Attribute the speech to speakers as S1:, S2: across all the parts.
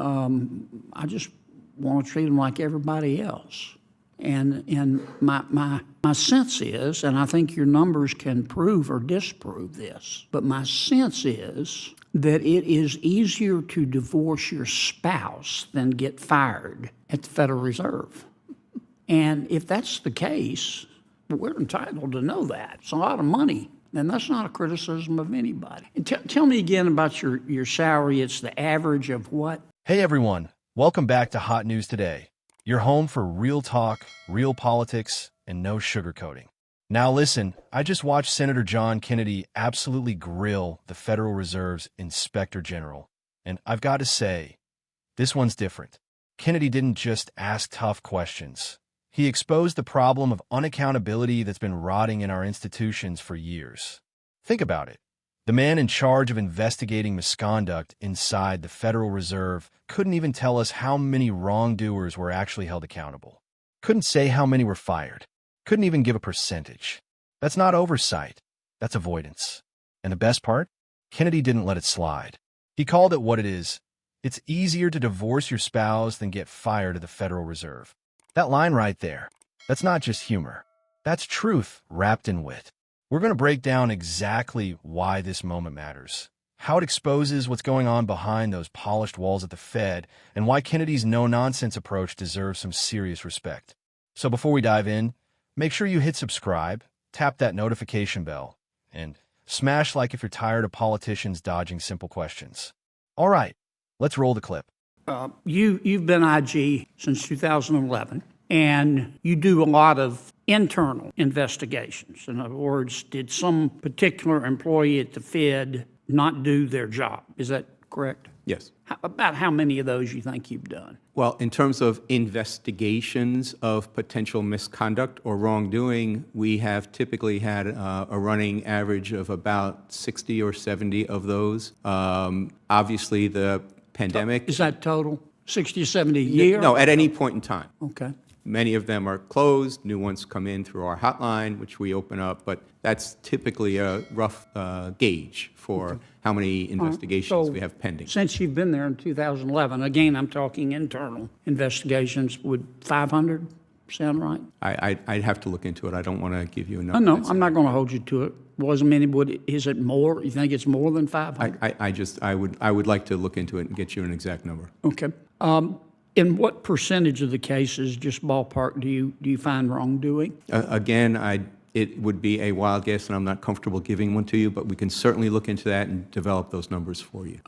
S1: I just want to treat them like everybody else. And my sense is, and I think your numbers can prove or disprove this, but my sense is that it is easier to divorce your spouse than get fired at the Federal Reserve. And if that's the case, we're entitled to know that. It's a lot of money, and that's not a criticism of anybody. And tell me again about your salary. It's the average of what?
S2: Hey everyone, welcome back to Hot News Today. Your home for real talk, real politics, and no sugarcoating. Now listen, I just watched Senator John Kennedy absolutely grill the Federal Reserve's Inspector General. And I've got to say, this one's different. Kennedy didn't just ask tough questions. He exposed the problem of unaccountability that's been rotting in our institutions for years. Think about it. The man in charge of investigating misconduct inside the Federal Reserve couldn't even tell us how many wrongdoers were actually held accountable. Couldn't say how many were fired. Couldn't even give a percentage. That's not oversight. That's avoidance. And the best part? Kennedy didn't let it slide. He called it what it is. It's easier to divorce your spouse than get fired at the Federal Reserve. That line right there, that's not just humor. That's truth wrapped in wit. We're going to break down exactly why this moment matters, how it exposes what's going on behind those polished walls at the Fed, and why Kennedy's no-nonsense approach deserves some serious respect. So before we dive in, make sure you hit subscribe, tap that notification bell, and smash like if you're tired of politicians dodging simple questions. All right, let's roll the clip.
S1: You've been IG since 2011, and you do a lot of internal investigations. In other words, did some particular employee at the Fed not do their job? Is that correct?
S3: Yes.
S1: About how many of those you think you've done?
S3: Well, in terms of investigations of potential misconduct or wrongdoing, we have typically had a running average of about 60 or 70 of those. Obviously, the pandemic...
S1: Is that total? 60 or 70 a year?
S3: No, at any point in time.
S1: Okay.
S3: Many of them are closed. New ones come in through our hotline, which we open up. But that's typically a rough gauge for how many investigations we have pending.
S1: Since you've been there in 2011, again, I'm talking internal investigations, would 500 sound right?
S3: I'd have to look into it. I don't want to give you a number.
S1: No, I'm not going to hold you to it. Wasn't many. Is it more? You think it's more than 500?
S3: I would like to look into it and get you an exact number.
S1: Okay. In what percentage of the cases, just ballpark, do you find wrongdoing?
S3: Again, it would be a wild guess, and I'm not comfortable giving one to you, but we can certainly look into that and develop those numbers for you.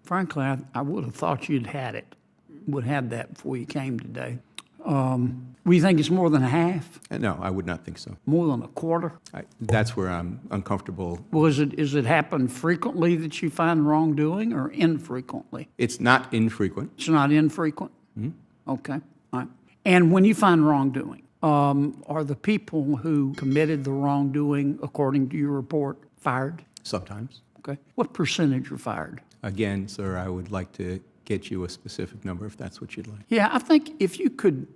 S1: Frankly, I would have thought would have that before you came today. Would you think it's more than half?
S3: No, I would not think so.
S1: More than a quarter?
S3: That's where I'm uncomfortable.
S1: Well, is it happen frequently that you find wrongdoing, or infrequently?
S3: It's not infrequent.
S1: It's not infrequent? Mm-hmm. Okay. All right. And when you find wrongdoing, are the people who committed the wrongdoing, according to your report, fired?
S3: Sometimes.
S1: Okay. What percentage are fired?
S3: Again, sir, I would like to get you a specific number if that's what you'd like.
S1: Yeah, I think if you could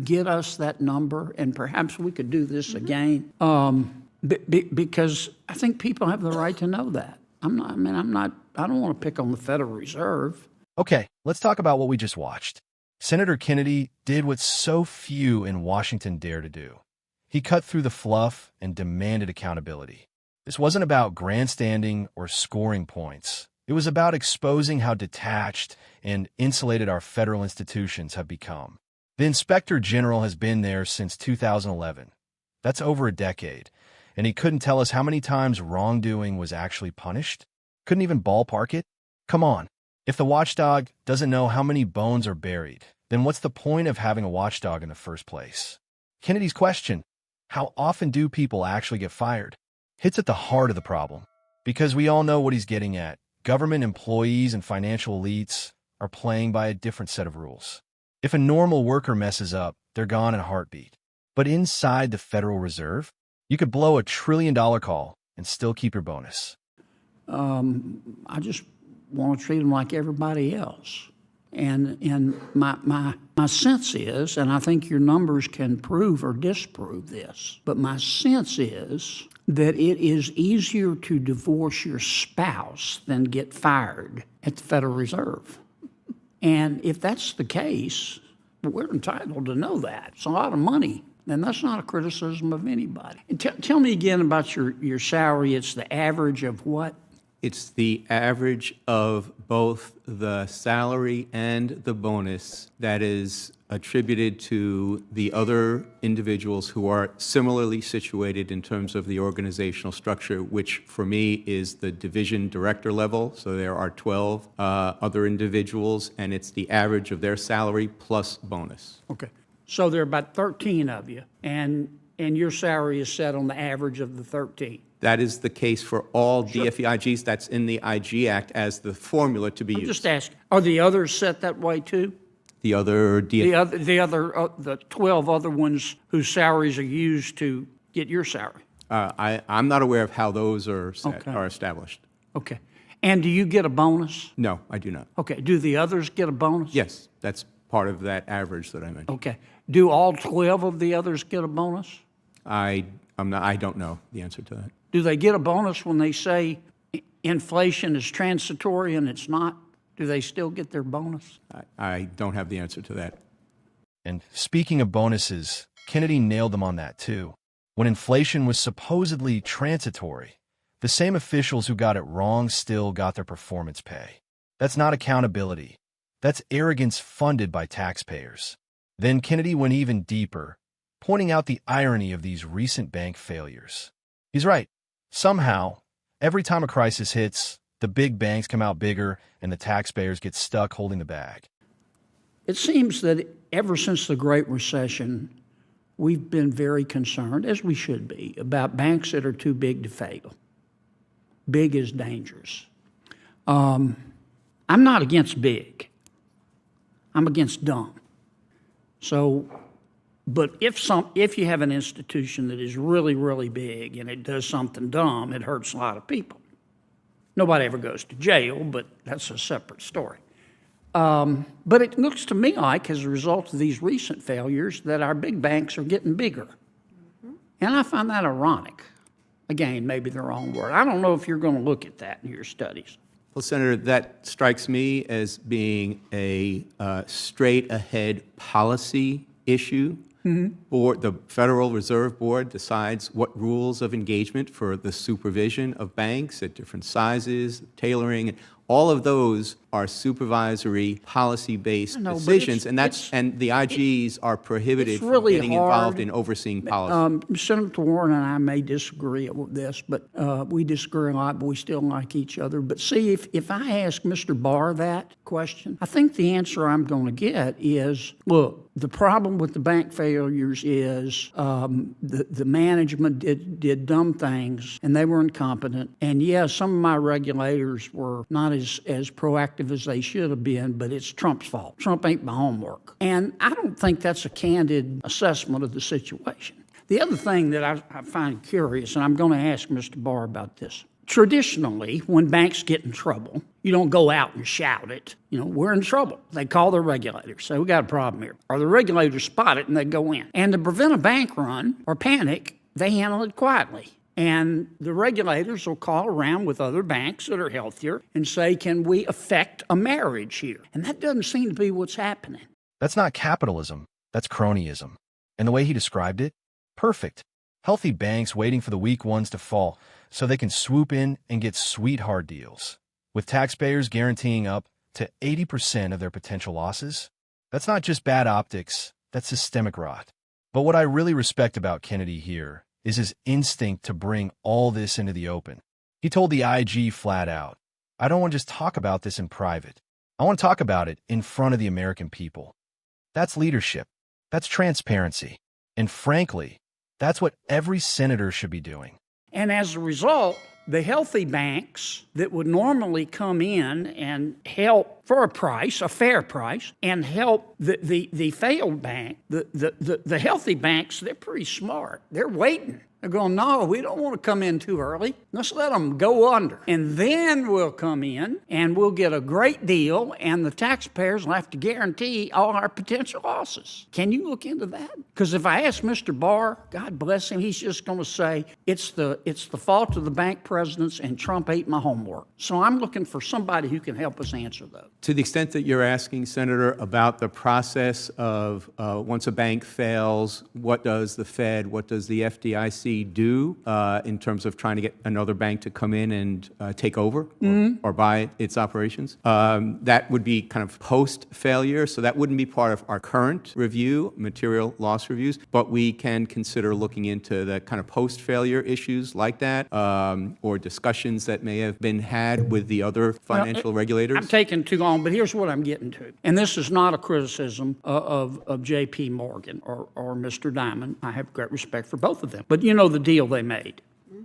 S1: get us that number, and perhaps we could do this again, because I think people have the right to know that. I don't want to pick on the Federal Reserve.
S2: Okay, let's talk about what we just watched. Senator Kennedy did what so few in Washington dare to do. He cut through the fluff and demanded accountability. This wasn't about grandstanding or scoring points. It was about exposing how detached and insulated our federal institutions have become. The Inspector General has been there since 2011. That's over a decade, and he couldn't tell us how many times wrongdoing was actually punished? Couldn't even ballpark it? Come on. If the watchdog doesn't know how many bones are buried, then what's the point of having a watchdog in the first place? Kennedy's question, how often do people actually get fired, hits at the heart of the problem. Because we all know what he's getting at. Government employees and financial elites are playing by a different set of rules. If a normal worker messes up, they're gone in a heartbeat. But inside the Federal Reserve, you could blow $1 trillion call and still keep your bonus.
S1: I just want to treat them like everybody else. And my sense is, and I think your numbers can prove or disprove this, but my sense is that it is easier to divorce your spouse than get fired at the Federal Reserve. And if that's the case, we're entitled to know that. It's a lot of money, and that's not a criticism of anybody. And tell me again about your salary. It's the average of what?
S3: It's the average of both the salary and the bonus that is attributed to the other individuals who are similarly situated in terms of the organizational structure, which for me is the division director level. So there are 12 other individuals, and it's the average of their salary plus bonus.
S1: Okay. So there are about 13 of you, and your salary is set on the average of the 13.
S3: That is the case for all DFEIGs. That's in the IG Act as the formula to be used.
S1: Just ask, are the others set that way too?
S3: The other
S1: The 12 other ones whose salaries are used to get your salary?
S3: I'm not aware of how those are set,
S1: Okay.
S3: are established.
S1: Okay. And do you get a bonus?
S3: No, I do not.
S1: Okay. Do the others get a bonus?
S3: Yes, that's part of that average that I mentioned.
S1: Okay. Do all 12 of the others get a bonus?
S3: I don't know the answer to that.
S1: Do they get a bonus when they say inflation is transitory and it's not? Do they still get their bonus?
S3: I don't have the answer to that.
S2: And speaking of bonuses, Kennedy nailed them on that too. When inflation was supposedly transitory, the same officials who got it wrong still got their performance pay. That's not accountability. That's arrogance funded by taxpayers. Then Kennedy went even deeper, pointing out the irony of these recent bank failures. He's right. Somehow, every time a crisis hits, the big banks come out bigger and the taxpayers get stuck holding the bag.
S1: It seems that ever since the Great Recession, we've been very concerned, as we should be, about banks that are too big to fail. Big is dangerous. I'm not against big. I'm against dumb. So, but if you have an institution that is really, really big and it does something dumb, it hurts a lot of people. Nobody ever goes to jail, but that's a separate story. But it looks to me like, as a result of these recent failures, that our big banks are getting bigger. And I find that ironic. Again, maybe the wrong word. I don't know if you're going to look at that in your studies.
S3: Well, Senator, that strikes me as being a straight-ahead policy issue. Or the Federal Reserve Board decides what rules of engagement for the supervision of banks at different sizes, tailoring. All of those are supervisory, policy-based decisions, and the IGs are prohibited from getting involved in overseeing policy.
S1: Senator Warren and I may disagree with this, but we disagree a lot, but we still like each other. But see, if I ask Mr. Barr that question, I think the answer I'm going to get is, look, the problem with the bank failures is the management did dumb things, and they were incompetent. And yes, some of my regulators were not as proactive as they should have been, but it's Trump's fault. Trump ain't my homework. And I don't think that's a candid assessment of the situation. The other thing that I find curious, and I'm going to ask Mr. Barr about this. Traditionally, when banks get in trouble, you don't go out and shout it. You know, we're in trouble. They call their regulators, say, we got a problem here. Or the regulators spot it and they go in. And to prevent a bank run or panic, they handle it quietly. And the regulators will call around with other banks that are healthier and say, can we affect a marriage here? And that doesn't seem to be what's happening.
S2: That's not capitalism. That's cronyism. And the way he described it, perfect. Healthy banks waiting for the weak ones to fall so they can swoop in and get sweetheart deals, with taxpayers guaranteeing up to 80% of their potential losses. That's not just bad optics, that's systemic rot. But what I really respect about Kennedy here is his instinct to bring all this into the open. He told the IG flat out, I don't want to just talk about this in private. I want to talk about it in front of the American people. That's leadership. That's transparency. And frankly, that's what every senator should be doing.
S1: And as a result, the healthy banks that would normally come in and help for a price, a fair price, and help the failed bank, the healthy banks, they're pretty smart. They're waiting. They're going, no, we don't want to come in too early. Let's let them go under. And then we'll come in and we'll get a great deal, and the taxpayers will have to guarantee all our potential losses. Can you look into that? Because if I ask Mr. Barr, God bless him, he's just going to say, it's the fault of the bank presidents and Trump ate my homework. So I'm looking for somebody who can help us answer those.
S3: To the extent that you're asking, Senator, about the process of once a bank fails, what does the Fed, what does the FDIC do in terms of trying to get another bank to come in and take over or buy its operations? That would be kind of post-failure, so that wouldn't be part of our current review, material loss reviews, but we can consider looking into the kind of post-failure issues like that, or discussions that may have been had with the other financial regulators.
S1: I'm taking too long, but here's what I'm getting to. And this is not a criticism of J.P. Morgan or Mr. Diamond. I have great respect for both of them. But you know the deal they made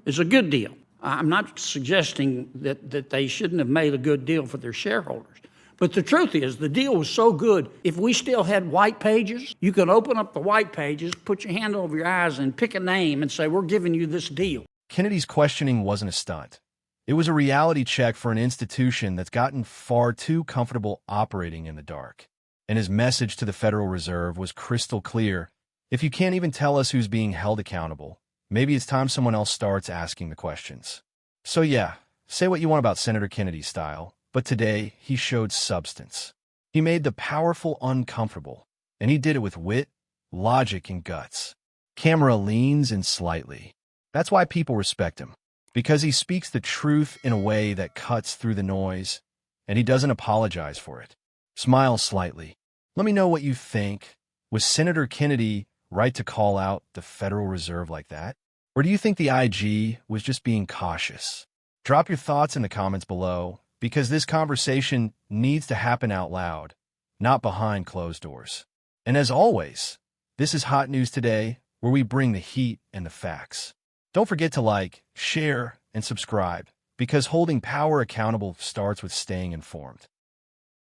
S1: is a good deal. I'm not suggesting that they shouldn't have made a good deal for their shareholders. But the truth is, the deal was so good, if we still had white pages, you could open up the white pages, put your hand over your eyes, and pick a name and say, we're giving you this deal.
S2: Kennedy's questioning wasn't a stunt. It was a reality check for an institution that's gotten far too comfortable operating in the dark. And his message to the Federal Reserve was crystal clear. If you can't even tell us who's being held accountable, maybe it's time someone else starts asking the questions. So yeah, say what you want about Senator Kennedy's style, but today he showed substance. He made the powerful uncomfortable, and he did it with wit, logic, and guts. Camera leans in slightly. That's why people respect him, because he speaks the truth in a way that cuts through the noise, and he doesn't apologize for it. Smile slightly. Let me know what you think. Was Senator Kennedy right to call out the Federal Reserve like that? Or do you think the IG was just being cautious? Drop your thoughts in the comments below, because this conversation needs to happen out loud, not behind closed doors. And as always, this is Hot News Today, where we bring the heat and the facts. Don't forget to like, share, and subscribe, because holding power accountable starts with staying informed.